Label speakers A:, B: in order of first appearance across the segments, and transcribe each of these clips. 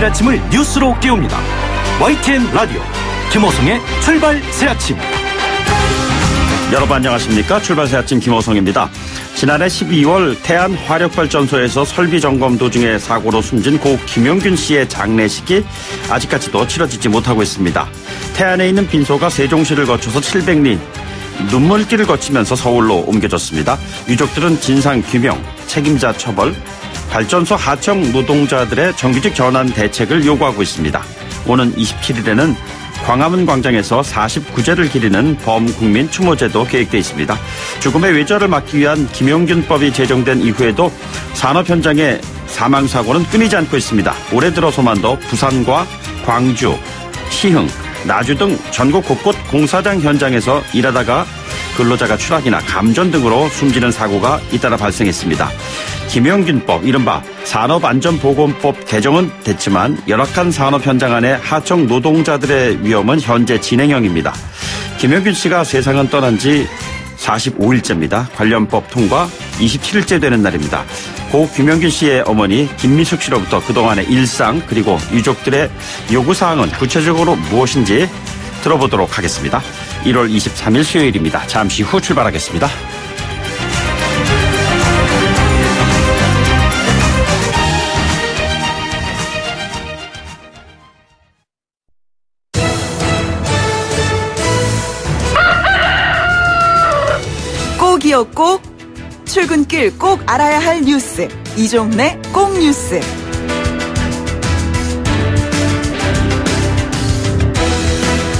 A: 매일 아침을 뉴스로 깨웁니다. YTN 라디오 김호성의 출발 새아침.
B: 여러분 안녕하십니까? 출발 새아침 김호성입니다. 지난해 12월 태안화력발전소에서 설비 점검 도중에 사고로 숨진 고 김용균 씨의 장례식이 아직까지도 치러지지 못하고 있습니다. 태안에 있는 빈소가 세종시를 거쳐서 700리 눈물길을 거치면서 서울로 옮겨졌습니다. 유족들은 진상 규명, 책임자 처벌, 발전소 하청 노동자들의 정규직 전환 대책을 요구하고 있습니다. 오는 27일에는 광화문 광장에서 49제를 기리는 범국민 추모제도 계획되어 있습니다. 죽음의 외절을 막기 위한 김용균법이 제정된 이후에도 산업 현장의 사망사고는 끊이지 않고 있습니다. 올해 들어서만 더 부산과 광주, 시흥, 나주 등 전국 곳곳 공사장 현장에서 일하다가 근로자가 추락이나 감전 등으로 숨지는 사고가 잇따라 발생했습니다. 김용균법, 이른바 산업안전보건법 개정은 됐지만 열악한 산업 현장 안의 하청 노동자들의 위험은 현재 진행형입니다. 김용균 씨가 세상은 떠난 지 45일째입니다. 관련 법 통과 27일째 되는 날입니다. 고 김용균 씨의 어머니 김미숙 씨로부터 그동안의 일상 그리고 유족들의 요구사항은 구체적으로 무엇인지 들어보도록 하겠습니다. 1월 23일 수요일입니다. 잠시 후 출발하겠습니다.
C: 꼭이요 꼭, 출근길 꼭 알아야 할 뉴스, 이종래 꼭 뉴스.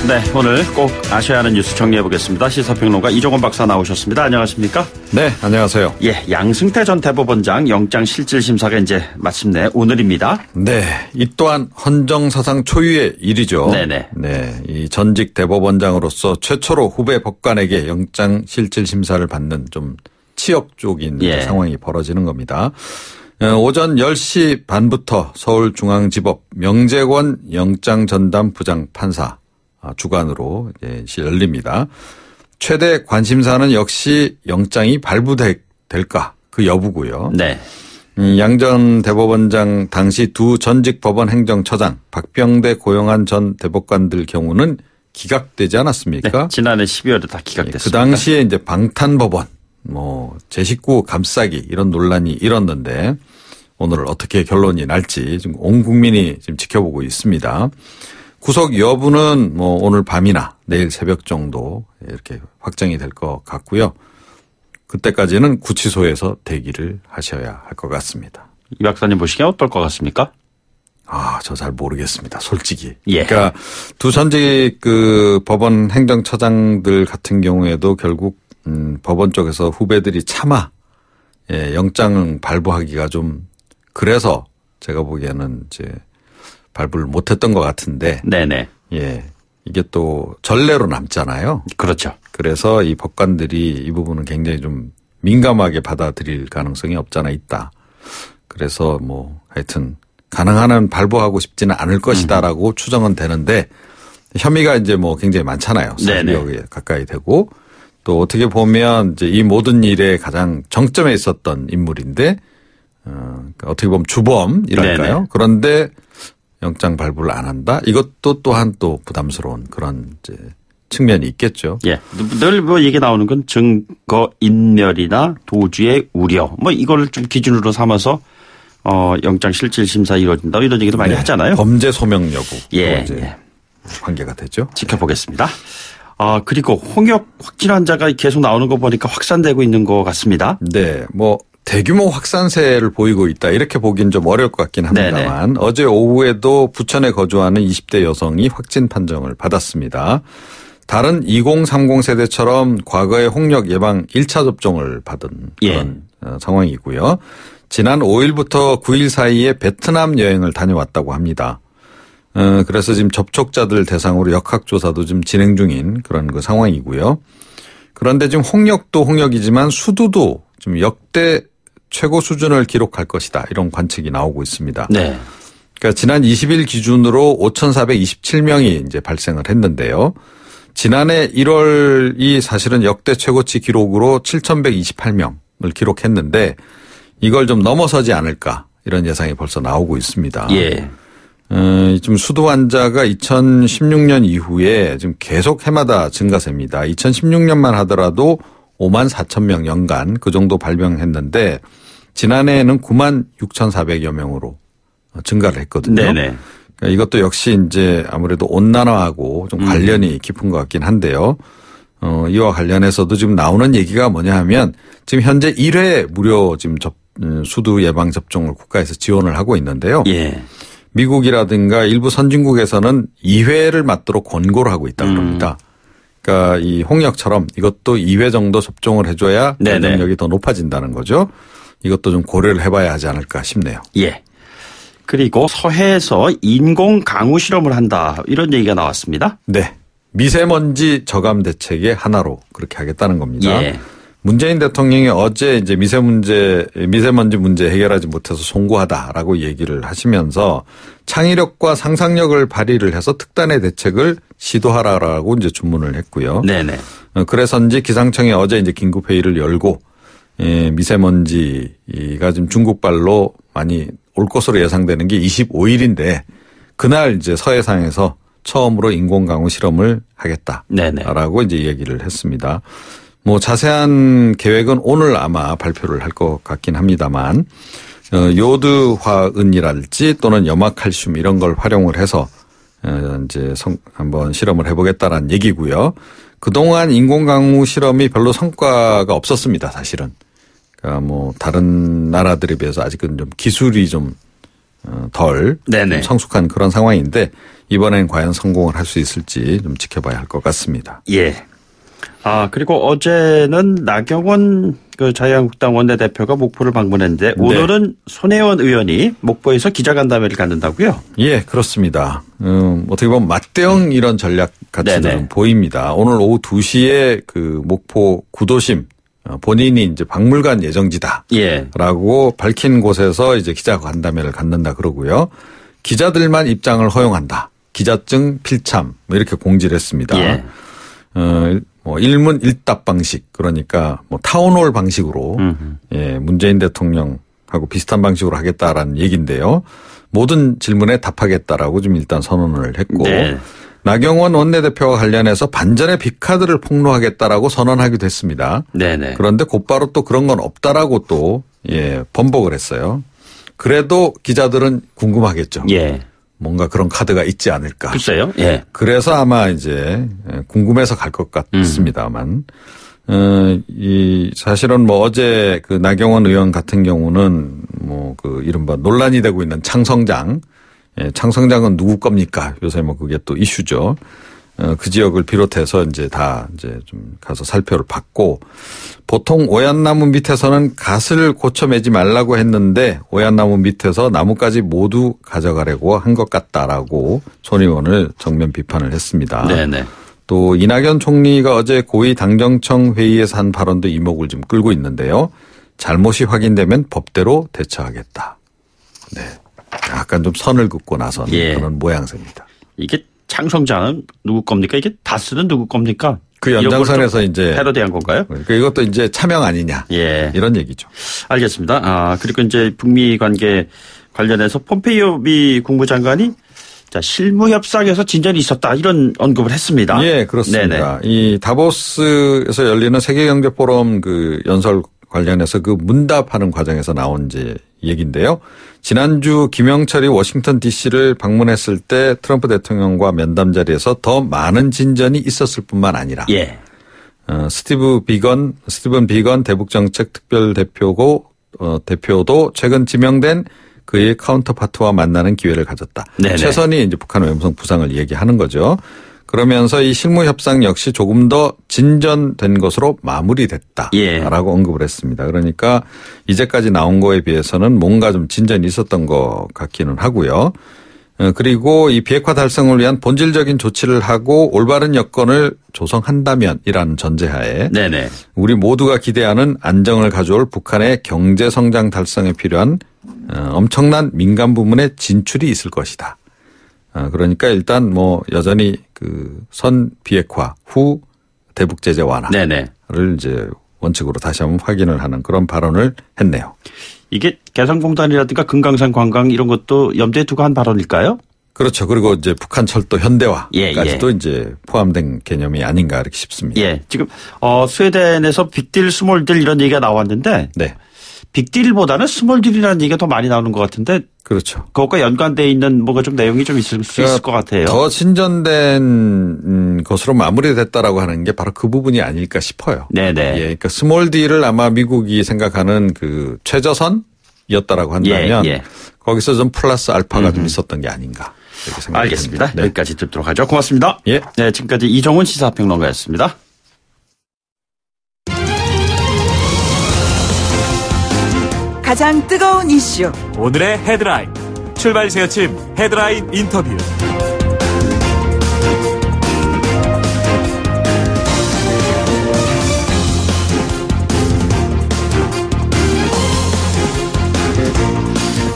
B: 네, 오늘 꼭 아셔야 하는 뉴스 정리해보겠습니다. 시사평론가 이종원 박사 나오셨습니다. 안녕하십니까?
D: 네, 안녕하세요.
B: 예, 양승태 전 대법원장 영장실질심사가 이제 마침내 오늘입니다.
D: 네, 이 또한 헌정사상 초유의 일이죠.
B: 네네.
D: 네, 이 전직 대법원장으로서 최초로 후배 법관에게 영장실질심사를 받는 좀 치욕적인 상황이 벌어지는 겁니다. 오전 10시 반부터 서울중앙지법 명재권 영장전담 부장판사 주관으로 이제 열립니다. 최대 관심사는 역시 영장이 발부될까 그 여부고요.
B: 네.
D: 양 전 대법원장 당시 두 전직 법원 행정처장 박병대 고영한 전 대법관들 경우는 기각되지 않았습니까?
B: 네, 지난해 12월에 다 기각됐습니다.
D: 그 당시에 이제 방탄법원, 제 식구 감싸기 이런 논란이 일었는데 오늘 어떻게 결론이 날지 지금 온 국민이 지금 지켜보고 있습니다. 구속 여부는 오늘 밤이나 내일 새벽 정도 이렇게 확정이 될 것 같고요. 그때까지는 구치소에서 대기를 하셔야 할 것 같습니다.
B: 이 박사님 보시기에 어떨 것 같습니까?
D: 저 잘 모르겠습니다. 솔직히.
B: 예.
D: 그러니까 두 전직 그 법원 행정처장들 같은 경우에도 결국 법원 쪽에서 후배들이 차마 영장 발부하기가 좀 그래서 제가 보기에는 이제 발부를 못했던 것 같은데.
B: 네네.
D: 예. 이게 또 전례로 남잖아요.
B: 그렇죠.
D: 그래서 이 법관들이 이 부분은 굉장히 좀 민감하게 받아들일 가능성이 없잖아 있다. 그래서 하여튼 가능한 한 발부하고 싶지는 않을 것이다라고 추정은 되는데 혐의가 이제 굉장히 많잖아요. 40여개 가까이 되고 또 어떻게 보면 이제 이 모든 일에 가장 정점에 있었던 인물인데 어떻게 보면 주범이랄까요. 네네. 그런데 영장 발부를 안 한다? 이것도 또한 또 부담스러운 그런 이제 측면이 있겠죠.
B: 예. 늘 얘기 나오는 건 증거 인멸이나 도주의 우려. 이걸 좀 기준으로 삼아서 영장 실질 심사 이루어진다. 이런 얘기도 많이 하잖아요.
D: 범죄 소명 여부.
B: 예.
D: 관계가 되죠.
B: 지켜보겠습니다. 그리고 홍역 확진 환자가 계속 나오는 거 보니까 확산되고 있는 것 같습니다.
D: 네. 대규모 확산세를 보이고 있다. 이렇게 보기는 좀 어려울 것 같긴 합니다만 네네. 어제 오후에도 부천에 거주하는 20대 여성이 확진 판정을 받았습니다. 다른 2030 세대처럼 과거에 홍역 예방 1차 접종을 받은 그런 상황이고요. 지난 5일부터 9일 사이에 베트남 여행을 다녀왔다고 합니다. 그래서 지금 접촉자들 대상으로 역학조사도 지금 진행 중인 그런 그 상황이고요. 그런데 지금 홍역도 홍역이지만 수두도 지금 역대 최고 수준을 기록할 것이다. 이런 관측이 나오고 있습니다.
B: 네.
D: 그러니까 지난 20일 기준으로 5,427명이 이제 발생을 했는데요. 지난해 1월이 사실은 역대 최고치 기록으로 7,128명을 기록했는데 이걸 좀 넘어서지 않을까 이런 예상이 벌써 나오고 있습니다.
B: 예.
D: 좀 수도 환자가 2016년 이후에 지금 계속 해마다 증가세입니다. 2016년만 하더라도 5만 4천 명 연간 그 정도 발병했는데 지난해에는 9만 6,400여 명으로 증가를 했거든요.
B: 네네.
D: 그러니까 이것도 역시 이제 아무래도 온난화하고 좀 관련이 깊은 것 같긴 한데요. 이와 관련해서도 지금 나오는 얘기가 뭐냐 하면 지금 현재 1회 무료 지금 수두 예방 접종을 국가에서 지원을 하고 있는데요.
B: 예.
D: 미국이라든가 일부 선진국에서는 2회를 맞도록 권고를 하고 있다 그럽니다. 그러니까 이 홍역처럼 이것도 2회 정도 접종을 해줘야 면역력이 더 높아진다는 거죠. 이것도 좀 고려를 해봐야 하지 않을까 싶네요.
B: 예. 그리고 서해에서 인공 강우 실험을 한다 이런 얘기가 나왔습니다.
D: 네. 미세먼지 저감 대책의 하나로 그렇게 하겠다는 겁니다.
B: 예.
D: 문재인 대통령이 어제 이제 미세먼지 문제 해결하지 못해서 송구하다라고 얘기를 하시면서 창의력과 상상력을 발휘를 해서 특단의 대책을 시도하라라고 이제 주문을 했고요.
B: 네네.
D: 그래서인지 기상청이 어제 이제 긴급 회의를 열고 미세먼지가 지금 중국발로 많이 올 것으로 예상되는 게 25일인데 그날 이제 서해상에서 처음으로 인공강우 실험을 하겠다라고 네네. 이제 얘기를 했습니다. 뭐 자세한 계획은 오늘 아마 발표를 할 것 같긴 합니다만 요드화은이랄지 또는 염화칼슘 이런 걸 활용을 해서 이제 한번 실험을 해보겠다라는 얘기고요. 그동안 인공강우 실험이 별로 성과가 없었습니다. 사실은. 그러니까 뭐 다른 나라들에 비해서 아직은 좀 기술이 좀 덜 성숙한 그런 상황인데 이번엔 과연 성공을 할 수 있을지 좀 지켜봐야 할 것 같습니다.
B: 예. 그리고 어제는 나경원 그 자유한국당 원내대표가 목포를 방문했는데 오늘은 손혜원 의원이 목포에서 기자간담회를 갖는다고요?
D: 예, 그렇습니다. 어떻게 보면 맞대응 이런 전략 같이 보입니다. 오늘 오후 2시에 그 목포 구도심 본인이 이제 박물관 예정지다라고 밝힌 곳에서 이제 기자간담회를 갖는다 그러고요. 기자들만 입장을 허용한다. 기자증 필참 뭐 이렇게 공지를 했습니다.
B: 예.
D: 뭐 일문 일답 방식 그러니까 뭐 타운홀 방식으로 예, 문재인 대통령하고 비슷한 방식으로 하겠다라는 얘기인데요. 모든 질문에 답하겠다라고 좀 일단 선언을 했고 나경원 원내대표와 관련해서 반전의 빅카드를 폭로하겠다라고 선언하기도 했습니다.
B: 네네.
D: 그런데 곧바로 또 그런 건 없다라고 또 번복을 했어요. 그래도 기자들은 궁금하겠죠.
B: 예.
D: 뭔가 그런 카드가 있지 않을까.
B: 글쎄요. 예.
D: 그래서 아마 이제 궁금해서 갈 것 같습니다만, 사실은 뭐 어제 그 나경원 의원 같은 경우는 뭐 그 이른바 논란이 되고 있는 창성장, 창성장은 누구 겁니까? 요새 뭐 그게 또 이슈죠. 그 지역을 비롯해서 이제 다 이제 좀 가서 살펴를 받고 보통 오얏나무 밑에서는 갓을 고쳐 매지 말라고 했는데 오얏나무 밑에서 나무까지 모두 가져가려고 한 것 같다라고 손 의원을 정면 비판을 했습니다.
B: 네네.
D: 또 이낙연 총리가 어제 고위 당정청 회의에서 한 발언도 이목을 좀 끌고 있는데요. 잘못이 확인되면 법대로 대처하겠다. 네. 약간 좀 선을 긋고 나선 그런 모양새입니다.
B: 이게 창성장은 누구 겁니까? 이게 다스는 누구 겁니까?
D: 그 연장선에서 이제
B: 패러디한 건가요?
D: 그러니까 이것도 이제 차명 아니냐. 이런 얘기죠.
B: 알겠습니다. 그리고 이제 북미 관계 관련해서 폼페이오 미 국무장관이 실무 협상에서 진전이 있었다 이런 언급을 했습니다.
D: 예, 그렇습니다. 네네. 이 다보스에서 열리는 세계경제 포럼 그 연설 관련해서 그 문답하는 과정에서 나온 이제 얘기인데요. 지난주 김영철이 워싱턴 DC를 방문했을 때 트럼프 대통령과 면담 자리에서 더 많은 진전이 있었을 뿐만 아니라 스티븐 비건 대북정책 특별대표고 대표도 최근 지명된 그의 카운터파트와 만나는 기회를 가졌다. 네네. 최선이 이제 북한 외무성 부상을 얘기하는 거죠. 그러면서 이 실무 협상 역시 조금 더 진전된 것으로 마무리됐다라고 언급을 했습니다. 그러니까 이제까지 나온 거에 비해서는 뭔가 좀 진전이 있었던 것 같기는 하고요. 그리고 이 비핵화 달성을 위한 본질적인 조치를 하고 올바른 여건을 조성한다면이라는 전제하에 우리 모두가 기대하는 안정을 가져올 북한의 경제 성장 달성에 필요한 엄청난 민간 부문의 진출이 있을 것이다. 그러니까 일단 뭐 여전히 그 선 비핵화 후 대북 제재 완화를 이제 원칙으로 다시 한번 확인을 하는 그런 발언을 했네요.
B: 이게 개성공단이라든가 금강산 관광 이런 것도 염두에 두고 한 발언일까요?
D: 그렇죠. 그리고 이제 북한 철도 현대화까지도
B: 예.
D: 이제 포함된 개념이 아닌가 이렇게 싶습니다.
B: 예. 지금 스웨덴에서 빅딜, 스몰딜 이런 얘기가 나왔는데
D: 네.
B: 빅딜보다는 스몰딜이라는 얘기가 더 많이 나오는 것 같은데
D: 그렇죠.
B: 그것과 연관되어 있는 뭐가 좀 내용이 좀 있을 수 있을 것 같아요.
D: 더 신전된 것으로 마무리됐다라고 하는 게 바로 그 부분이 아닐까 싶어요.
B: 네네.
D: 예, 그러니까 스몰 D를 아마 미국이 생각하는 그 최저선이었다라고 한다면
B: 예.
D: 거기서 좀 플러스 알파가 좀 있었던 게 아닌가 이렇게 생각합니다.
B: 알겠습니다.
D: 네.
B: 여기까지 듣도록 하죠. 고맙습니다.
D: 예.
B: 네, 지금까지 이종훈 시사평론가였습니다.
C: 가장 뜨거운 이슈
A: 오늘의 헤드라인 출발 새 아침 헤드라인 인터뷰.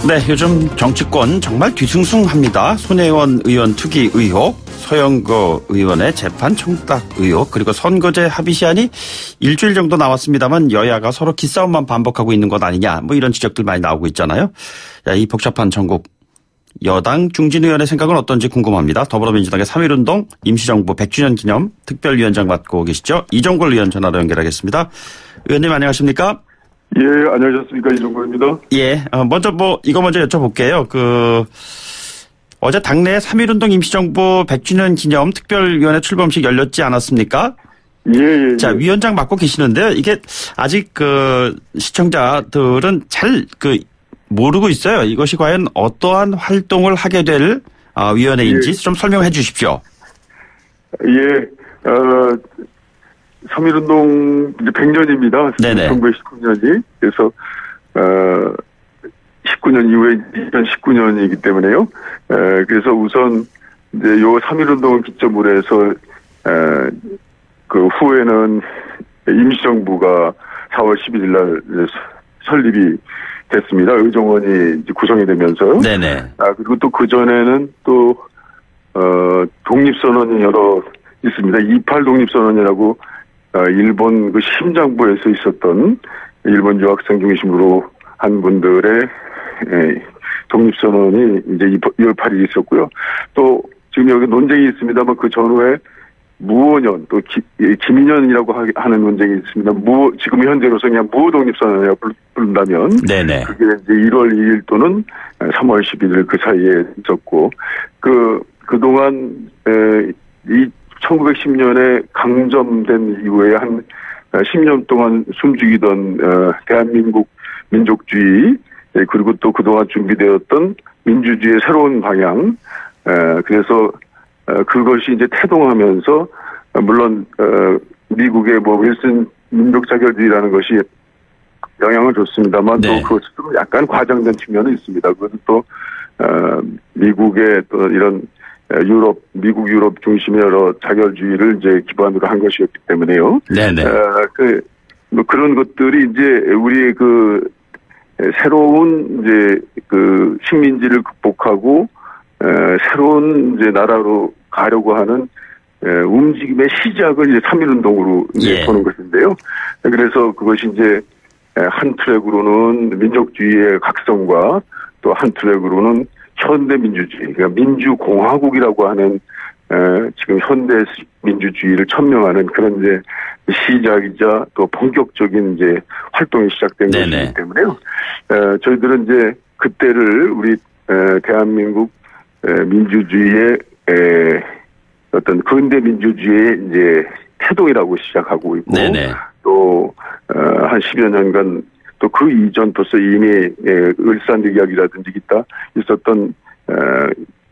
B: 네, 요즘 정치권 정말 뒤숭숭합니다. 손혜원 의원 투기 의혹, 서영거 의원의 재판 청탁 의혹, 그리고 선거제 합의 시한이 일주일 정도 남았습니다만 여야가 서로 기싸움만 반복하고 있는 것 아니냐, 뭐 이런 지적들 많이 나오고 있잖아요. 이 복잡한 전국 여당 중진 의원의 생각은 어떤지 궁금합니다. 더불어민주당의 3.1운동 임시정부 100주년 기념 특별위원장 맡고 계시죠. 이종걸 의원 전화로 연결하겠습니다. 의원님 안녕하십니까?
E: 예, 안녕하셨습니까? 이종걸입니다.
B: 예, 먼저 이거 먼저 여쭤볼게요. 어제 당내 3.1운동 임시정부 100주년 기념 특별위원회 출범식 열렸지 않았습니까?
E: 예.
B: 자, 위원장 맡고 계시는데요. 이게 아직 시청자들은 잘 모르고 있어요. 이것이 과연 어떠한 활동을 하게 될 위원회인지 좀 설명해 주십시오.
E: 예, 3.1운동 이제 100년입니다.
B: 네네.
E: 1919년이. 그래서, 19년 이후에 2019년이기 때문에요. 그래서 우선 이제 요 3.1운동을 기점으로 해서, 그 후에는 임시정부가 4월 11일 날 설립이 됐습니다. 의정원이 이제 구성이 되면서요.
B: 네네.
E: 그리고 또 그전에는 또, 독립선언이 여러 있습니다. 28 독립선언이라고 일본 그 심장부에서 있었던 일본 유학생 중심으로 한 분들의 독립선언이 이제 2월 8일 있었고요. 또 지금 여기 논쟁이 있습니다만 그 전후에 무오년 또 김인년이라고 하는 논쟁이 있습니다. 지금 현재로서 그냥 무오독립선언이라고 부른다면
B: 네네.
E: 그게 이제 1월 2일 또는 3월 11일 그 사이에 있었고 그동안 이 1910년에 강점된 이후에 한 10년 동안 숨죽이던 대한민국 민족주의 그리고 또 그동안 준비되었던 민주주의의 새로운 방향 그래서 그것이 이제 태동하면서 물론 미국의 윌슨 민족자결주의라는 것이 영향을 줬습니다만
B: 네.
E: 또 그것이 좀 약간 과장된 측면은 있습니다. 그것은 또 미국의 또 이런 미국 유럽 중심의 여러 자결주의를 이제 기반으로 한 것이었기 때문에요.
B: 네네.
E: 뭐 그런 것들이 이제 우리의 새로운 이제 식민지를 극복하고 새로운 이제 나라로 가려고 하는 움직임의 시작을 이제 3.1운동으로
B: 예.
E: 보는 것인데요. 그래서 그것이 이제 한 트랙으로는 민족주의의 각성과 또 한 트랙으로는 현대 민주주의, 그러니까 민주공화국이라고 하는 지금 현대 민주주의를 천명하는 그런 이제 시작이자 또 본격적인 이제 활동이 시작된
B: 네네.
E: 것이기 때문에요. 저희들은 이제 그때를 우리 대한민국 민주주의의 어떤 근대 민주주의의 이제 태동이라고 시작하고 있고
B: 네네.
E: 또 한 10여 년간 또 그 이전 벌써 이미 을사늑약이라든지 있었던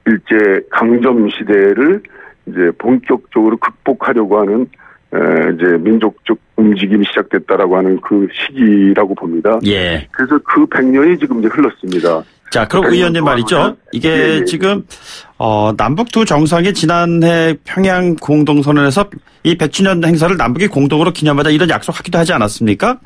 E: 일제 강점 시대를 이제 본격적으로 극복하려고 하는 이제 민족적 움직임이 시작됐다라고 하는 그 시기라고 봅니다.
B: 예.
E: 그래서 그 100년이 지금 이제 흘렀습니다.
B: 자, 그럼 의원님 말이죠. 이게
E: 예.
B: 지금 남북 두 정상이 지난해 평양 공동선언에서 이 100주년 행사를 남북이 공동으로 기념하자 이런 약속하기도 하지 않았습니까?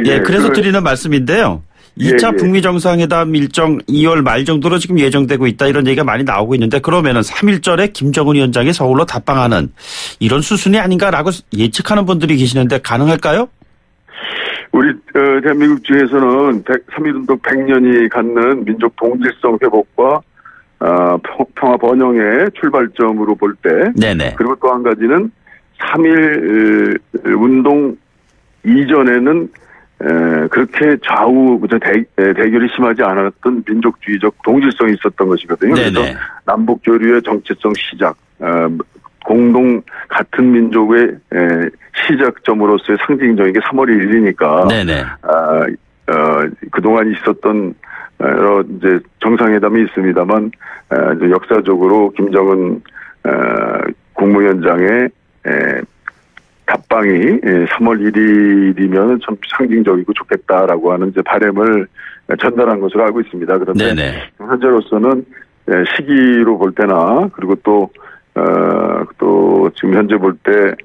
E: 예.
B: 그래서 드리는 말씀인데요. 2차
E: 예.
B: 북미 정상회담 일정 2월 말 정도로 지금 예정되고 있다 이런 얘기가 많이 나오고 있는데 그러면은 3.1절에 김정은 위원장이 서울로 답방하는 이런 수순이 아닌가라고 예측하는 분들이 계시는데 가능할까요?
E: 우리 대한민국 중에서는 3.1운동 100년이 갖는 민족 동질성 회복과 평화 번영의 출발점으로 볼 때,
B: 네네.
E: 그리고 또 한 가지는 3.1 운동 이전에는 그렇게 좌우 대결이 심하지 않았던 민족주의적 동질성이 있었던 것이거든요.
B: 네네.
E: 그래서 남북 교류의 정체성 시작, 공동 같은 민족의 시작점으로서의 상징적인 게 3월 1일이니까
B: 네네.
E: 그동안 있었던 여러 이제 정상회담이 있습니다만 이제 역사적으로 김정은 국무위원장의 답방이 3월 1일이면 참 상징적이고 좋겠다라고 하는 이제 바람을 전달한 것으로 알고 있습니다. 그런데
B: 네네.
E: 현재로서는 시기로 볼 때나 그리고 또 지금 현재 볼 때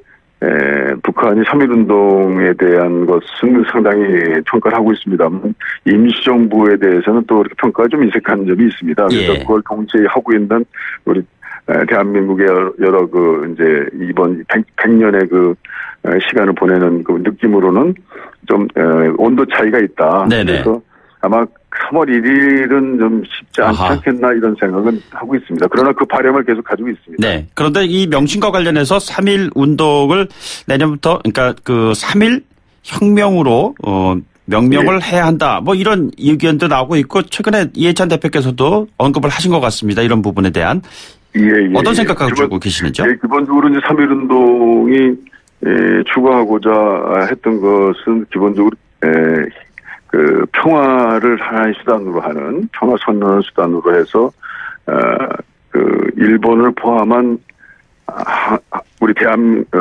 E: 북한이 3.1운동에 대한 것은 상당히 평가를 하고 있습니다만 임시정부에 대해서는 또 이렇게 평가가 좀 인색한 점이 있습니다. 그래서 그걸 동시에 하고 있는 우리 대한민국의 여러 이제 이번 100년의 시간을 보내는 그 느낌으로는 좀 온도 차이가 있다.
B: 네네.
E: 그래서 아마 3월 1일은 좀 쉽지 않지 않겠나 이런 생각은 하고 있습니다. 그러나 그 바람을 계속 가지고 있습니다.
B: 네. 그런데 이 명칭과 관련해서 3.1 운동을 내년부터 그러니까 그 3.1 혁명으로 명명을 해야 한다. 뭐 이런 의견도 나오고 있고 최근에 이해찬 대표께서도 언급을 하신 것 같습니다. 이런 부분에 대한. 어떤 생각 가지고 계시는지요?
E: 기본적으로 이제 3.1 운동이 추구하고자 했던 것은 기본적으로 그 평화를 하나의 수단으로 하는 평화 선언을 수단으로 해서 그 일본을 포함한 우리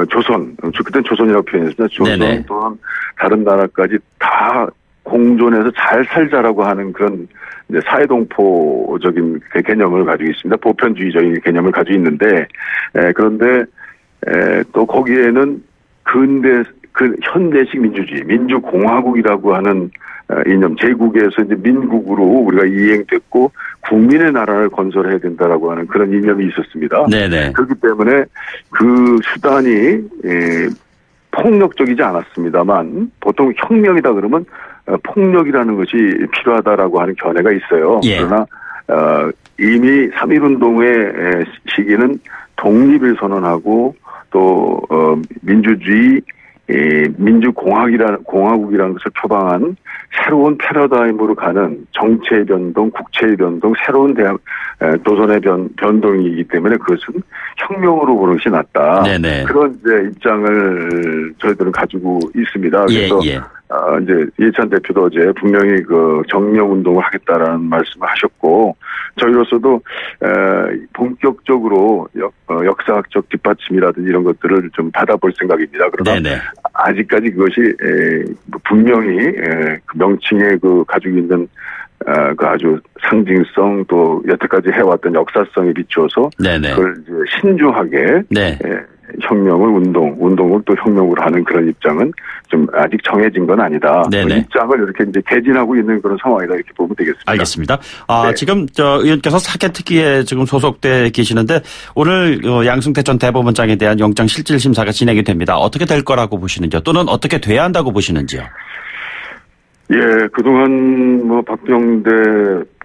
E: 조선 그때는 조선이라고 표현했습니다. 조선
B: 네네.
E: 또한 다른 나라까지 다 공존해서 잘 살자라고 하는 그런 이제 사회동포적인 개념을 가지고 있습니다. 보편주의적인 개념을 가지고 있는데 그런데 또 거기에는 현대식 민주주의, 민주공화국이라고 하는 이념, 제국에서 이제 민국으로 우리가 이행됐고 국민의 나라를 건설해야 된다라고 하는 그런 이념이 있었습니다.
B: 네네.
E: 그렇기 때문에 그 수단이 폭력적이지 않았습니다만 보통 혁명이다 그러면 폭력이라는 것이 필요하다라고 하는 견해가 있어요. 그러나 이미 3.1운동의 시기는 독립을 선언하고 또 민주주의 민주공화국이라는 것을 표방한 새로운 패러다임으로 가는 정체의 변동, 국체의 변동, 새로운 도전의 변동이기 때문에 그것은 혁명으로 보는 것이 낫다. 네네. 그런 이제 입장을 저희들은 가지고 있습니다. 그래서 이제 이해찬 대표도 어제 분명히 그 정명 운동을 하겠다라는 말씀을 하셨고 저희로서도 본격적으로 역사학적 뒷받침이라든지 이런 것들을 좀 받아볼 생각입니다. 그러나 네네. 아직까지 그것이 분명히 그 명칭에 가지고 있는 그 아주 상징성 또 여태까지 해왔던 역사성에 비추어서 네네. 그걸 이제 신중하게 혁명을 운동을 또 혁명으로 하는 그런 입장은 좀 아직 정해진 건 아니다. 그 입장을 이렇게 이제 개진하고 있는 그런 상황이다 이렇게 보면 되겠습니다.
B: 알겠습니다. 지금 의원께서 사개특위에 지금 소속돼 계시는데 오늘 양승태 전 대법원장에 대한 영장 실질 심사가 진행이 됩니다. 어떻게 될 거라고 보시는지요? 또는 어떻게 돼야 한다고 보시는지요?
E: 그동안 박병대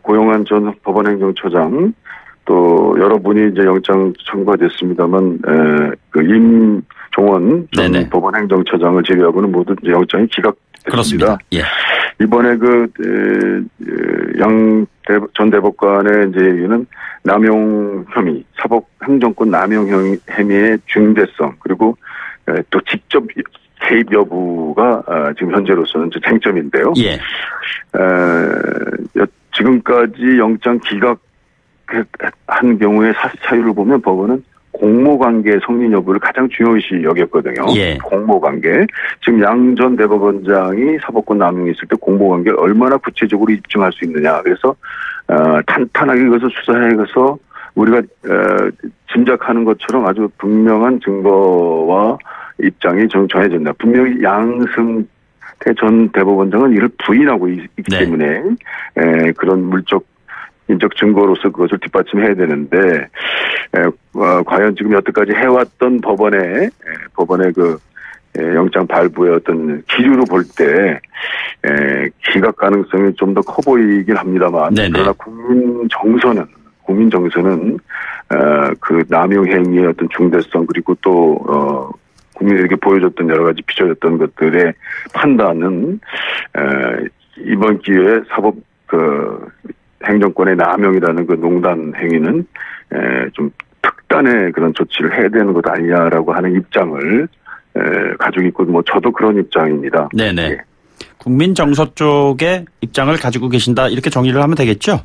E: 고영한 전 법원행정처장 또 여러분이 이제 영장 청구가 됐습니다만 그 임종원 전 법원행정처장을 제외하고는 모두 이제 영장이 기각됐습니다.
B: 그렇습니다.
E: 이번에 양 전 대법관의 이제 얘기는 남용 혐의, 사법 행정권 남용 혐의의 중대성 그리고 또 직접 개입 여부가 지금 현재로서는 쟁점인데요. 지금까지 영장 기각한 경우의 사유를 보면 법원은 공모관계 성립 여부를 가장 중요시 여겼거든요. 공모관계. 지금 양 전 대법원장이 사법권 남용이 있을 때 공모관계를 얼마나 구체적으로 입증할 수 있느냐. 그래서 탄탄하게 이것을 수사해서 우리가 짐작하는 것처럼 아주 분명한 증거와 입장이 정해진다. 분명히 양승태 전 대법원장은 이를 부인하고 있기 때문에 그런 인적 증거로서 그것을 뒷받침해야 되는데 과연 지금 여태까지 해왔던 법원의 영장 발부의 어떤 기류로 볼 때 기각 가능성이 좀 더 커 보이긴 합니다만 그러나 국민 정서는 국민 정서는 그 남용 행위의 어떤 중대성 그리고 또 국민들에게 보여줬던 여러 가지 비춰졌던 것들의 판단은 이번 기회에 사법 행정권의 남용이라는 그 농단 행위는 좀 특단의 그런 조치를 해야 되는 것 아니냐라고 하는 입장을 가지고 있고 뭐 저도 그런 입장입니다.
B: 네네.
E: 예.
B: 국민 정서 쪽의 입장을 가지고 계신다 이렇게 정리를 하면 되겠죠?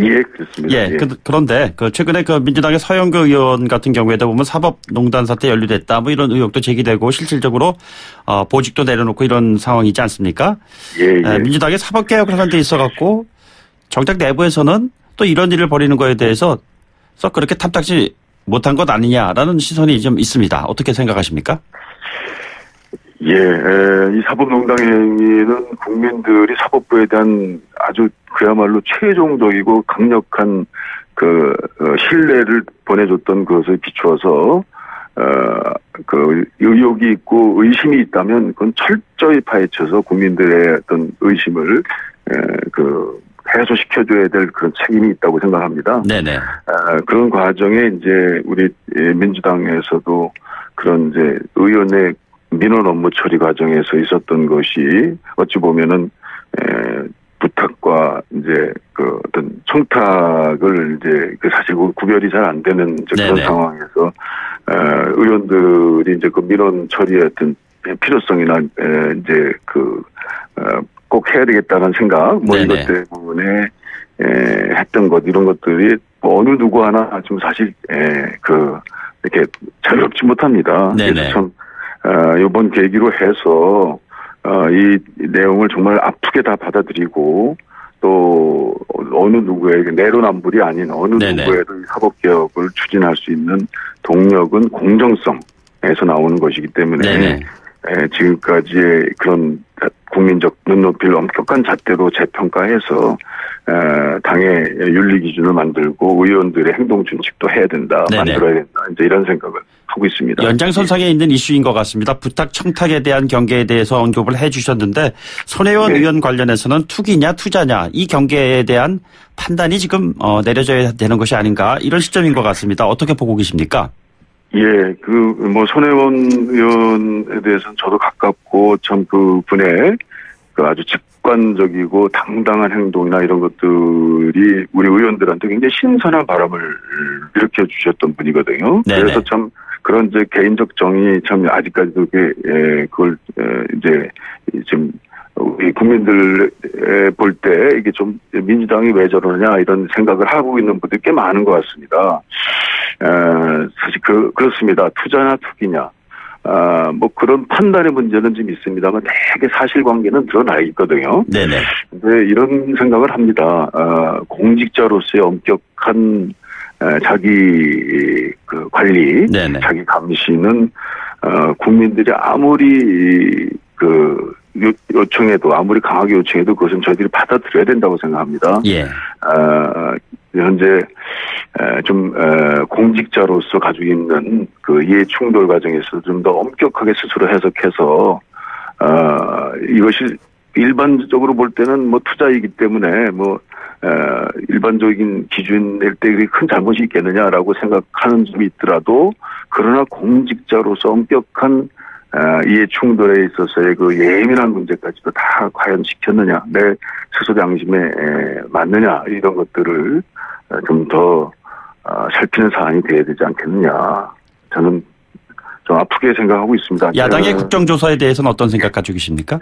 E: 예, 그렇습니다.
B: 예. 그런데 최근에 민주당의 서영교 의원 같은 경우에도 보면 사법농단 사태 연루됐다 뭐 이런 의혹도 제기되고 실질적으로 보직도 내려놓고 이런 상황이지 않습니까?
E: 예.
B: 민주당의 사법개혁을 하는 데 있어 갖고 정작 내부에서는 또 이런 일을 벌이는 거에 대해서 썩 그렇게 탐탁지 못한 것 아니냐라는 시선이 좀 있습니다. 어떻게 생각하십니까?
E: 예, 이 사법농단 행위는 국민들이 사법부에 대한 아주 그야말로 최종적이고 강력한 신뢰를 보내줬던 것을 비추어서 의혹이 있고 의심이 있다면 그건 철저히 파헤쳐서 국민들의 어떤 의심을 해소시켜줘야 될 그런 책임이 있다고 생각합니다.
B: 네네.
E: 그런 과정에 이제 우리 민주당에서도 그런 이제 의원의 민원 업무 처리 과정에서 있었던 것이 어찌 보면은 부탁과 이제 어떤 청탁을 이제 사실 구별이 잘 안 되는 이제 그런 상황에서 의원들이 이제 그 민원 처리의 어떤 필요성이나 이제 꼭 해야 되겠다는 생각 뭐
B: 네네.
E: 이것 때문에 했던 것 이런 것들이 어느 누구 하나 좀 사실 이렇게 자유롭지 못합니다.
B: 네네.
E: 그래서 참 이번 계기로 해서 이 내용을 정말 아프게 다 받아들이고 또 어느 누구에게 내로남불이 아닌 어느
B: 네네.
E: 누구에도 이 사법개혁을 추진할 수 있는 동력은 공정성에서 나오는 것이기 때문에
B: 네네.
E: 지금까지의 그런 국민적 눈높이를 엄격한 잣대로 재평가해서 당의 윤리 기준을 만들고 의원들의 행동 준칙도 해야 된다,
B: 네네.
E: 만들어야 된다. 이제 이런 생각을 하고 있습니다.
B: 연장선상에 있는 이슈인 것 같습니다. 부탁 청탁에 대한 경계에 대해서 언급을 해 주셨는데 손혜원
E: 네.
B: 의원 관련해서는 투기냐 투자냐 이 경계에 대한 판단이 지금 내려져야 되는 것이 아닌가 이런 시점인 것 같습니다. 어떻게 보고 계십니까?
E: 예, 손혜원 의원에 대해서는 저도 가깝고 참 그분의 아주 직관적이고 당당한 행동이나 이런 것들이 우리 의원들한테 굉장히 신선한 바람을 일으켜 주셨던 분이거든요.
B: 네네.
E: 그래서 참 그런 이제 개인적 정이 참 아직까지도 그걸 이제 지금 우리 국민들 볼 때 이게 좀 민주당이 왜 저러느냐 이런 생각을 하고 있는 분들이 꽤 많은 것 같습니다. 사실 그렇습니다. 투자나 투기냐. 뭐 그런 판단의 문제는 좀 있습니다만 되게 사실관계는 드러나 있거든요.
B: 네네.
E: 근데 이런 생각을 합니다. 공직자로서의 엄격한 자기 관리,
B: 네네.
E: 자기 감시는 국민들이 아무리 요청해도 아무리 강하게 요청해도 그것은 저희들이 받아들여야 된다고 생각합니다.
B: 예.
E: 현재 좀 공직자로서 가지고 있는 이해 충돌 과정에서 좀 더 엄격하게 스스로 해석해서 이것이 일반적으로 볼 때는 뭐 투자이기 때문에 일반적인 기준일 때 큰 잘못이 있겠느냐라고 생각하는 점이 있더라도 그러나 공직자로서 엄격한 이해 충돌에 있어서의 예민한 문제까지도 다 과연 지켰느냐, 내 스스로 양심에 맞느냐 이런 것들을 좀 더 살피는 사안이 돼야 되지 않겠느냐. 저는 좀 아프게 생각하고 있습니다.
B: 야당의 국정조사에 대해서는 어떤 생각 가지고 계십니까?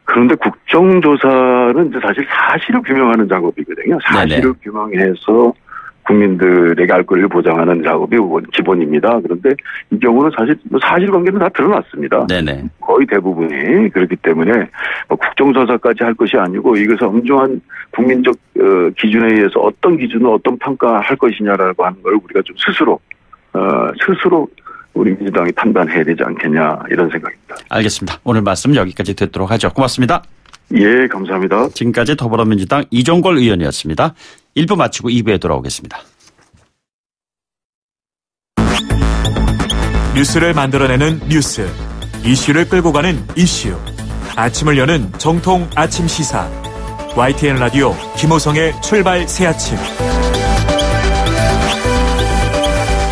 E: 그런데 국정조사는 이제 사실 사실을 규명하는 작업이거든요. 사실을 규명해서 국민들에게 알 권리를 보장하는 작업이 기본입니다. 그런데 이 경우는 사실 사실관계는 다 드러났습니다.
B: 네네.
E: 거의 대부분이 그렇기 때문에 국정조사까지 할 것이 아니고 이것을 엄중한 국민적 기준에 의해서 어떤 기준으로 어떤 평가할 것이냐라고 하는 걸 우리가 좀 스스로 우리 민주당이 판단해야 되지 않겠냐 이런 생각입니다.
B: 알겠습니다. 오늘 말씀 여기까지 듣도록 하죠. 고맙습니다.
E: 예, 감사합니다.
B: 지금까지 더불어민주당 이종걸 의원이었습니다. 1부 마치고 2부에 돌아오겠습니다.
F: 뉴스를 만들어내는 뉴스, 이슈를 끌고 가는 이슈. 아침을 여는 정통 아침 시사. YTN 라디오 김호성의 출발 새아침.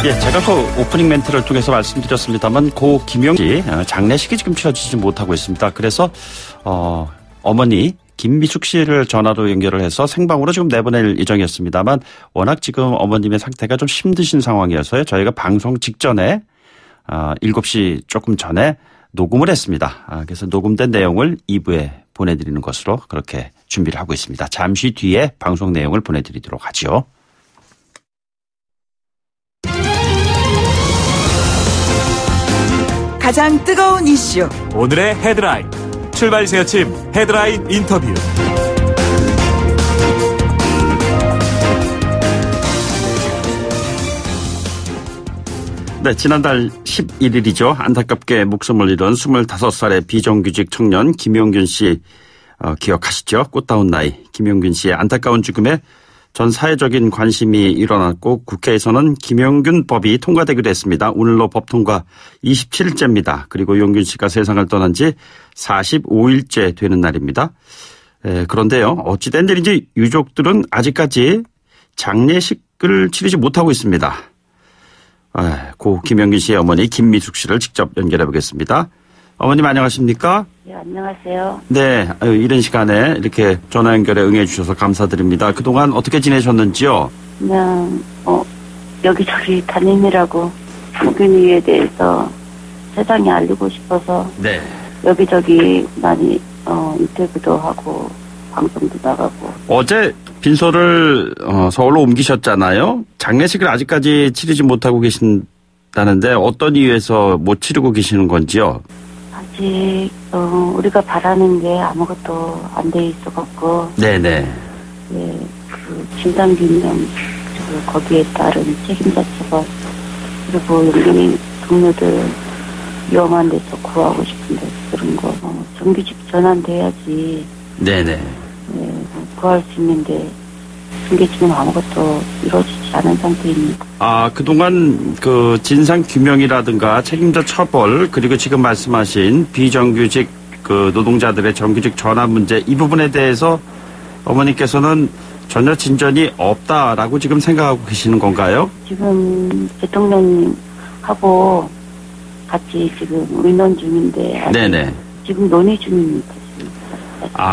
B: 예, 제가 그 오프닝 멘트를 통해서 말씀드렸습니다만 고 김용기 장례식이 지금 치러지지 못하고 있습니다. 그래서 어머니 김미숙 씨를 전화로 연결을 해서 생방으로 지금 내보낼 예정이었습니다만 워낙 지금 어머님의 상태가 좀 힘드신 상황이어서요. 저희가 방송 직전에 7시 조금 전에 녹음을 했습니다. 그래서 녹음된 내용을 2부에 보내드리는 것으로 그렇게 준비를 하고 있습니다. 잠시 뒤에 방송 내용을 보내드리도록 하죠.
C: 가장 뜨거운 이슈
F: 오늘의 헤드라인 출발 새 아침 헤드라인 인터뷰.
B: 네, 지난달 11일이죠. 안타깝게 목숨을 잃은 25살의 비정규직 청년 김용균 씨 기억하시죠? 꽃다운 나이 김용균 씨의 안타까운 죽음에 전 사회적인 관심이 일어났고 국회에서는 김용균법이 통과되기도 했습니다. 오늘로 법 통과 27일째입니다. 그리고 용균 씨가 세상을 떠난 지 45일째 되는 날입니다. 그런데요. 어찌된 일인지 유족들은 아직까지 장례식을 치르지 못하고 있습니다. 고 김용균 씨의 어머니 김미숙 씨를 직접 연결해 보겠습니다. 어머님 안녕하십니까?
G: 네, 안녕하세요.
B: 네, 이런 시간에 이렇게 전화 연결에 응해 주셔서 감사드립니다. 그동안 어떻게 지내셨는지요?
G: 그냥 여기저기 다니느라고 용균이에 대해서 세상에 알리고 싶어서
B: 네.
G: 여기저기 많이 인터뷰도 하고 방송도 나가고.
B: 어제 빈소를 서울로 옮기셨잖아요. 장례식을 아직까지 치르지 못하고 계신다는데 어떤 이유에서 못 치르고 계시는 건지요?
G: 아직 우리가 바라는 게 아무것도 안 돼 있어갖고.
B: 네네.
G: 예, 그 진상규명 거기에 따른 책임자 처벌 그리고 용균이 동료들 위험한 데서 구하고 싶은데 그런 거 정규직 전환돼야지.
B: 네네.
G: 예, 구할 수 있는데 그게 지금 아무것도 이루어지지 않은 상태입니다.
B: 그동안 그 진상규명이라든가 책임자 처벌 그리고 지금 말씀하신 비정규직 그 노동자들의 정규직 전환 문제 이 부분에 대해서 어머니께서는 전혀 진전이 없다라고 지금 생각하고 계시는 건가요?
G: 지금 대통령님하고 같이 지금 의논 중인데
B: 네네.
G: 지금 논의 중입니다.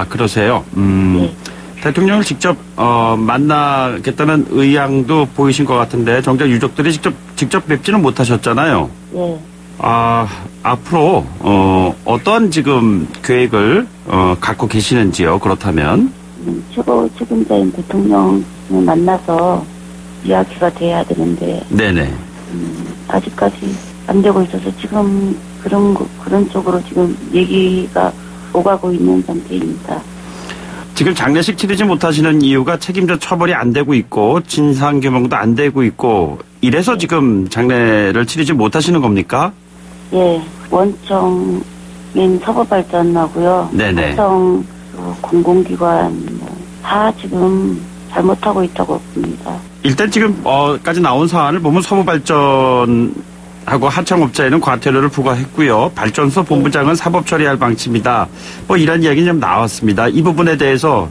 B: 그러세요?
G: 네.
B: 대통령을 직접 만나겠다는 의향도 보이신 것 같은데 정작 유족들이 직접 뵙지는 못하셨잖아요.
G: 네.
B: 앞으로 어떠한 지금 계획을 갖고 계시는지요? 그렇다면
G: 최고 책임자인 대통령을 만나서 이야기가 돼야 되는데
B: 네네.
G: 아직까지 안 되고 있어서 지금 그런 쪽으로 지금 얘기가 오가고 있는 상태입니다.
B: 지금 장례식 치르지 못하시는 이유가 책임자 처벌이 안 되고 있고 진상규명도 안 되고 있고 이래서 지금 장례를 치르지 못하시는 겁니까?
G: 예, 원청인 서부발전하고요.
B: 네네.
G: 합성 공공기관 다 지금 잘못하고 있다고 봅니다.
B: 일단 지금까지 나온 사안을 보면 서부발전하고 하청업자에는 과태료를 부과했고요. 발전소 본부장은 사법 처리할 방침이다. 이런 이야기는 좀 나왔습니다. 이 부분에 대해서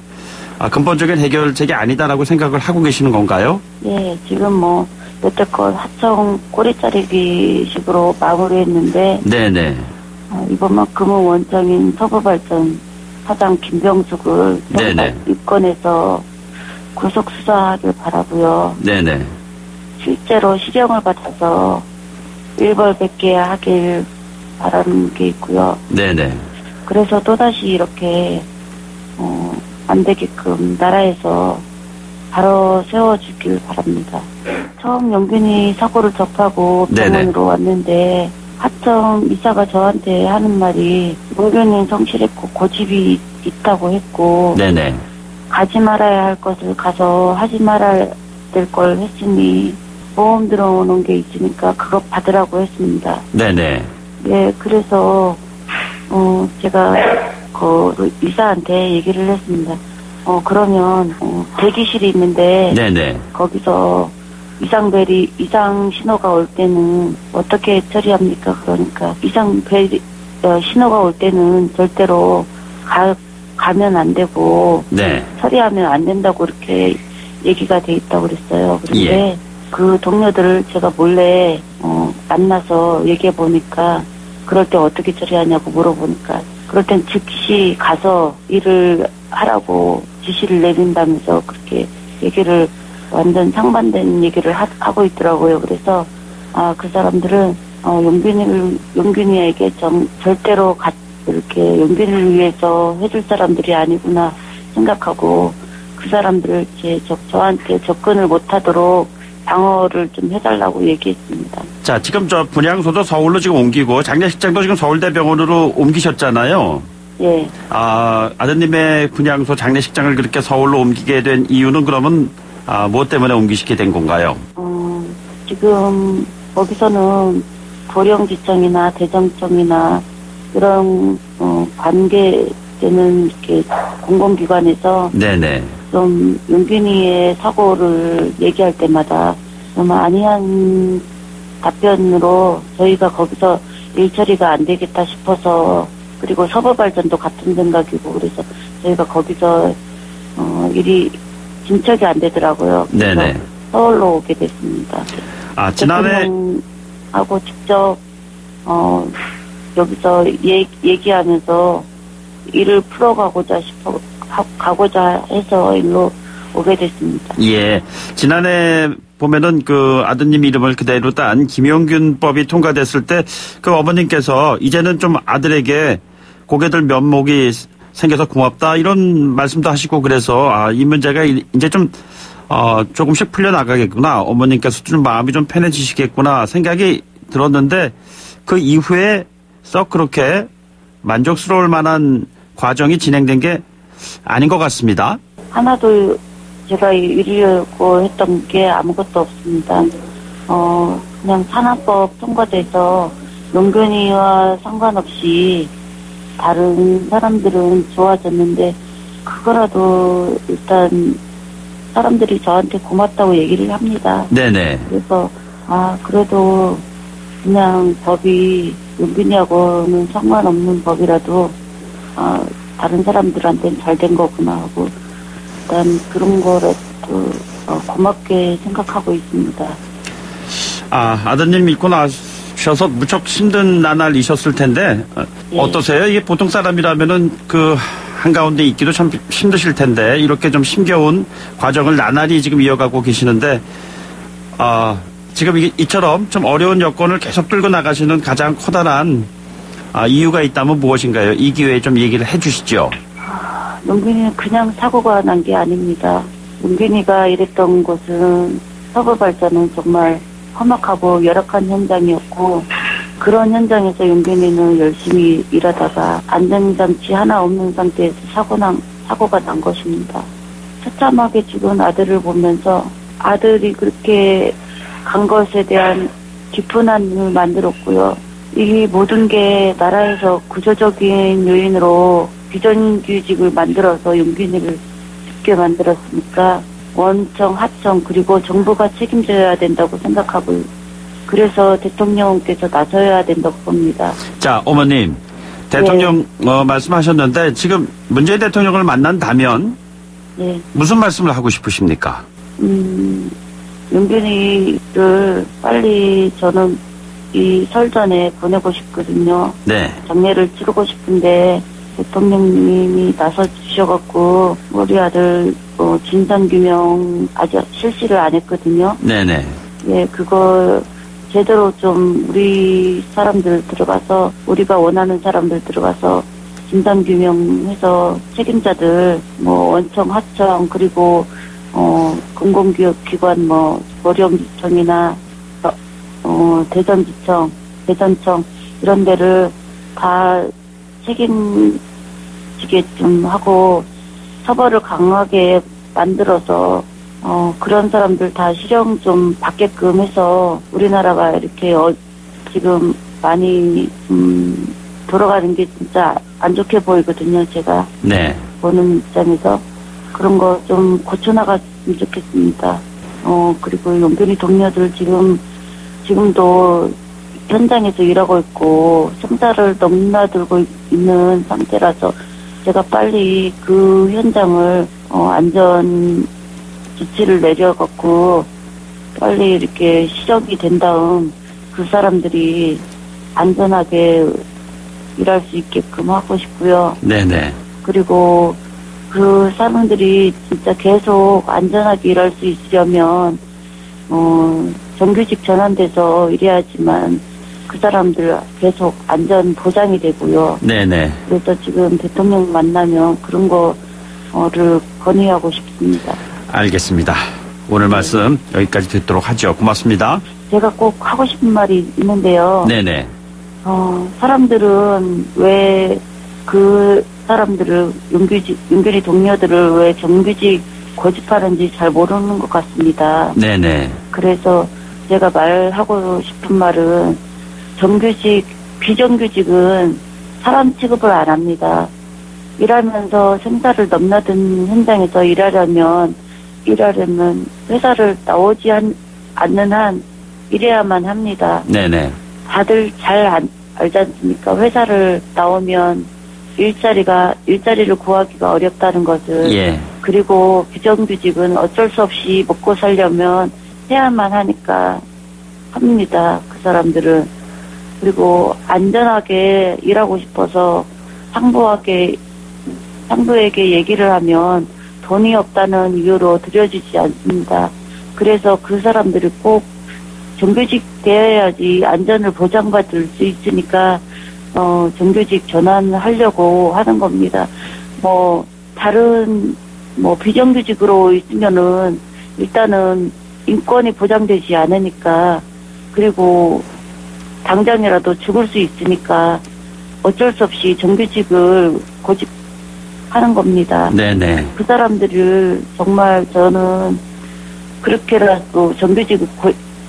B: 근본적인 해결책이 아니다라고 생각을 하고 계시는 건가요?
G: 예, 지금 여태껏 하청 꼬리자르기식으로 마무리했는데
B: 네네.
G: 이번만큼은 원장인 서부발전 사장 김병숙을
B: 네네.
G: 입건해서 구속 수사하길 바라고요.
B: 네네.
G: 실제로 실형을 받아서 일벌백계 하길 바라는 게 있고요.
B: 네네.
G: 그래서 또다시 이렇게 안 되게끔 나라에서 바로 세워주길 바랍니다. 처음 용균이 사고를 접하고 병원으로 왔는데 하청 이사가 저한테 하는 말이 용균이는 성실했고 고집이 있다고 했고
B: 네네.
G: 가지 말아야 할 것을 가서 하지 말아야 될 걸 했으니 보험 들어오는 게 있으니까 그거 받으라고 했습니다.
B: 네네.
G: 예, 그래서 제가 그 이사한테 얘기를 했습니다. 그러면 대기실이 있는데
B: 네네.
G: 거기서 이상 신호가 올 때는 어떻게 처리합니까? 그러니까 신호가 올 때는 절대로 가면 안 되고
B: 네.
G: 처리하면 안 된다고 이렇게 얘기가 돼 있다고 그랬어요. 그런데 그 동료들을 제가 몰래 만나서 얘기해 보니까 그럴 때 어떻게 처리하냐고 물어보니까 그럴 땐 즉시 가서 일을 하라고 지시를 내린다면서 그렇게 얘기를 완전 상반된 얘기를 하고 있더라고요. 그래서 그 사람들은 용균이에게 절대로 이렇게 용균이를 위해서 해줄 사람들이 아니구나 생각하고 그 사람들을 저한테 접근을 못하도록 방어를 좀 해달라고 얘기했습니다.
B: 자, 지금 저 분향소도 서울로 지금 옮기고 장례식장도 지금 서울대병원으로 옮기셨잖아요.
G: 예.
B: 아드님의 분향소 장례식장을 그렇게 서울로 옮기게 된 이유는 그러면 무엇 때문에 옮기시게 된 건가요?
G: 지금 거기서는 고령지청이나 대정청이나 이런 관계되는 이렇게 공공기관에서
B: 네네.
G: 좀 용균이의 사고를 얘기할 때마다 좀 아니한 답변으로 저희가 거기서 일 처리가 안 되겠다 싶어서 그리고 서부발전도 같은 생각이고 그래서 저희가 거기서 일이 진척이 안 되더라고요.
B: 네네.
G: 서울로 오게 됐습니다.
B: 지난해
G: 하고 직접 여기서 얘기하면서 일을 풀어가고자 해서 일로 오게 됐습니다.
B: 예. 지난해 보면은 그 아드님 이름을 그대로 딴 김용균법이 통과됐을 때 그 어머님께서 이제는 좀 아들에게 고개들 면목이 생겨서 고맙다 이런 말씀도 하시고 그래서 이 문제가 이제 좀 조금씩 풀려나가겠구나. 어머님께서 좀 마음이 좀 편해지시겠구나 생각이 들었는데 그 이후에 썩 그렇게 만족스러울 만한 과정이 진행된 게 아닌 것 같습니다.
G: 하나도 제가 이루려고 했던 게 아무것도 없습니다. 그냥 산안법 통과돼서 용균이와 상관없이 다른 사람들은 좋아졌는데 그거라도 일단 사람들이 저한테 고맙다고 얘기를 합니다.
B: 네네.
G: 그래서 그래도 그냥 법이 용균이하고는 상관없는 법이라도 다른 사람들한테는 잘 된 거구나 하고 일단 그런 거라도 고맙게 생각하고 있습니다.
B: 아드님 믿고 나셔서 무척 힘든 나날이셨을 텐데
G: 예.
B: 어떠세요? 이게 보통 사람이라면은 그 한가운데 있기도 참 힘드실 텐데 이렇게 좀 힘겨운 과정을 나날이 지금 이어가고 계시는데 지금 이처럼 좀 어려운 여건을 계속 끌고 나가시는 가장 커다란 이유가 있다면 무엇인가요? 이 기회에 좀 얘기를 해 주시죠.
G: 용균이는 그냥 사고가 난 게 아닙니다. 용균이가 일했던 곳은 서부발전은 정말 험악하고 열악한 현장이었고 그런 현장에서 용균이는 열심히 일하다가 안전장치 하나 없는 상태에서 사고가 난 것입니다. 처참하게 죽은 아들을 보면서 아들이 그렇게 간 것에 대한 깊은 한을 만들었고요. 이 모든 게 나라에서 구조적인 요인으로 비정규직을 만들어서 용균이를 죽게 만들었으니까 원청, 하청 그리고 정부가 책임져야 된다고 생각하고 그래서 대통령께서 나서야 된다고 봅니다.
B: 자, 어머님. 대통령 말씀하셨는데 지금 문재인 대통령을 만난다면 무슨 말씀을 하고 싶으십니까?
G: 용균이를 빨리 저는 이 설 전에 보내고 싶거든요.
B: 네.
G: 장례를 치르고 싶은데 대통령님이 나서 주셔갖고 우리 아들 진상규명 아직 실시를 안 했거든요.
B: 네네.
G: 예, 그거 제대로 좀 우리 사람들 들어가서 우리가 원하는 사람들 들어가서 진상규명해서 책임자들 원청, 하청 그리고 공공기관 고령지청이나 대전지청, 대전청 이런 데를 다 책임지게 좀 하고 처벌을 강하게 만들어서 그런 사람들 다 실형 좀 받게끔 해서 우리나라가 이렇게 지금 많이 돌아가는 게 진짜 안 좋게 보이거든요. 제가 보는 입장에서 그런 거 좀 고쳐나갔으면 좋겠습니다. 그리고 용균이 동료들 지금도 현장에서 일하고 있고 성사를 넘나들고 있는 상태라서 제가 빨리 그 현장을 안전 조치를 내려갖고 빨리 이렇게 시정이 된 다음 그 사람들이 안전하게 일할 수 있게끔 하고 싶고요.
B: 네네.
G: 그리고 그 사람들이 진짜 계속 안전하게 일할 수 있으려면 정규직 전환돼서 일해야지만 그 사람들 계속 안전 보장이 되고요.
B: 네네.
G: 그래서 지금 대통령 만나면 그런 거를 건의하고 싶습니다.
B: 알겠습니다. 오늘 말씀 여기까지 듣도록 하죠. 고맙습니다.
G: 제가 꼭 하고 싶은 말이 있는데요.
B: 네네.
G: 사람들은 왜 그 사람들을 윤규리 동료들을 왜 정규직 고집하는지 잘 모르는 것 같습니다.
B: 네네.
G: 그래서 제가 말하고 싶은 말은 비정규직은 사람 취급을 안 합니다. 일하면서 생사를 넘나든 현장에서 일하려면 회사를 나오지 않는 한 일해야만 합니다.
B: 네네.
G: 다들 잘 알지 않습니까? 회사를 나오면 일자리를 구하기가 어렵다는 것을.
B: 예.
G: 그리고 비정규직은 어쩔 수 없이 먹고 살려면 해야만 하니까 합니다. 그 사람들은. 그리고 안전하게 일하고 싶어서 상부에게 얘기를 하면 돈이 없다는 이유로 들여주지 않습니다. 그래서 그 사람들이 꼭 정규직 되어야지 안전을 보장받을 수 있으니까 정규직 전환하려고 하는 겁니다. 다른 비정규직으로 있으면은 일단은 인권이 보장되지 않으니까, 그리고 당장이라도 죽을 수 있으니까 어쩔 수 없이 정규직을 고집하는 겁니다.
B: 네네.
G: 그 사람들을 정말 저는 그렇게라도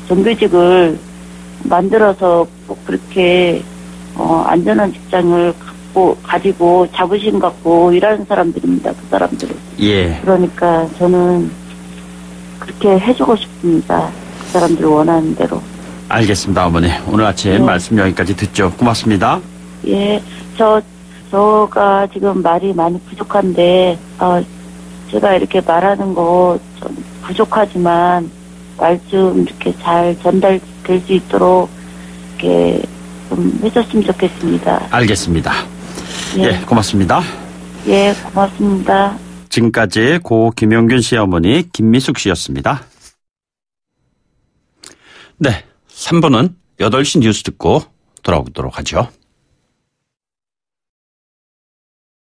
G: 정규직을 만들어서 꼭 그렇게 안전한 직장을 가지고 자부심 갖고 일하는 사람들입니다. 그 사람들은.
B: 예.
G: 그러니까 저는 그렇게 해주고 싶습니다. 그 사람들 원하는 대로.
B: 알겠습니다, 어머니. 오늘 아침
G: 네.
B: 말씀 여기까지 듣죠. 고맙습니다.
G: 예. 저가 지금 말이 많이 부족한데, 제가 이렇게 말하는 거 좀 부족하지만 말 좀 이렇게 잘 전달될 수 있도록 이렇게 좀 해줬으면 좋겠습니다.
B: 알겠습니다.
G: 예.
B: 예, 고맙습니다.
G: 예, 고맙습니다.
B: 지금까지 고 김용균 씨의 어머니 김미숙 씨였습니다. 네, 3부는 8시 뉴스 듣고 돌아오도록 하죠.